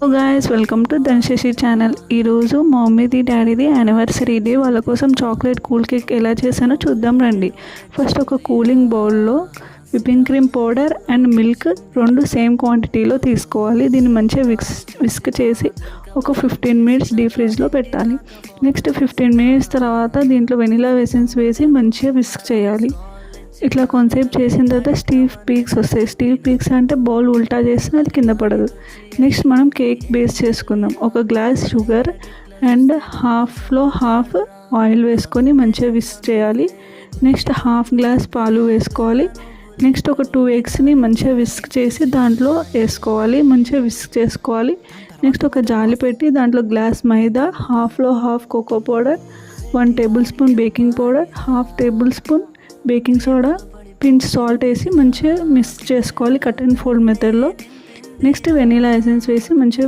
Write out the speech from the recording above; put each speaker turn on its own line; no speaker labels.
Hello guys, welcome to Dhanshashi channel. ఈరోజు మా మమ్మీది డాడీది anniversary day. వాళ్ళ కోసం చాక్లెట్ కూల్ కేక్ ఎలా చేశానో చూద్దాం రండి. ఫస్ట్ ఒక కూలింగ్ బౌల్లో whipping cream powder and milk రెండు సేమ్ క్వాంటిటీలో తీసుకోవాలి. దీన్ని మంచిగా విస్క్ చేసి ఒక 15 మినిట్స్ డీప్ ఫ్రిడ్జ్లో పెట్టాలి. నెక్స్ట్ 15 మినిట్స్ తర్వాత దీంట్లో వెనిలా ఎసెన్స్ వేసి మంచిగా విస్క్ చేయాలి. ఇట్లా కొంతసేపు చేసిన తర్వాత స్టీవ్ పీక్స్ వస్తాయి. స్టీవ్ పీక్స్ అంటే బౌల్ ఉల్టా చేస్తే అది కింద పడదు. నెక్స్ట్ మనం కేక్ బేస్ చేసుకుందాం. ఒక గ్లాస్ షుగర్ అండ్ హాఫ్లో హాఫ్ ఆయిల్ వేసుకొని మంచిగా విస్క్ చేయాలి. నెక్స్ట్ హాఫ్ గ్లాస్ పాలు వేసుకోవాలి. నెక్స్ట్ ఒక 2 ఎగ్స్ని మంచిగా విస్క్ చేసి దాంట్లో వేసుకోవాలి. మంచిగా విస్క్ చేసుకోవాలి. నెక్స్ట్ ఒక జాలి పెట్టి దాంట్లో గ్లాస్ మైదా, హాఫ్లో half cocoa powder, 1 tablespoon baking powder, half tablespoon baking soda, pinch salt వేసి మంచిగా మిక్స్ చేసుకోవాలి కట్ అండ్ ఫోల్డ్ మెథడ్లో. నెక్స్ట్ వెనీలా ఎసెన్స్ వేసి మంచిగా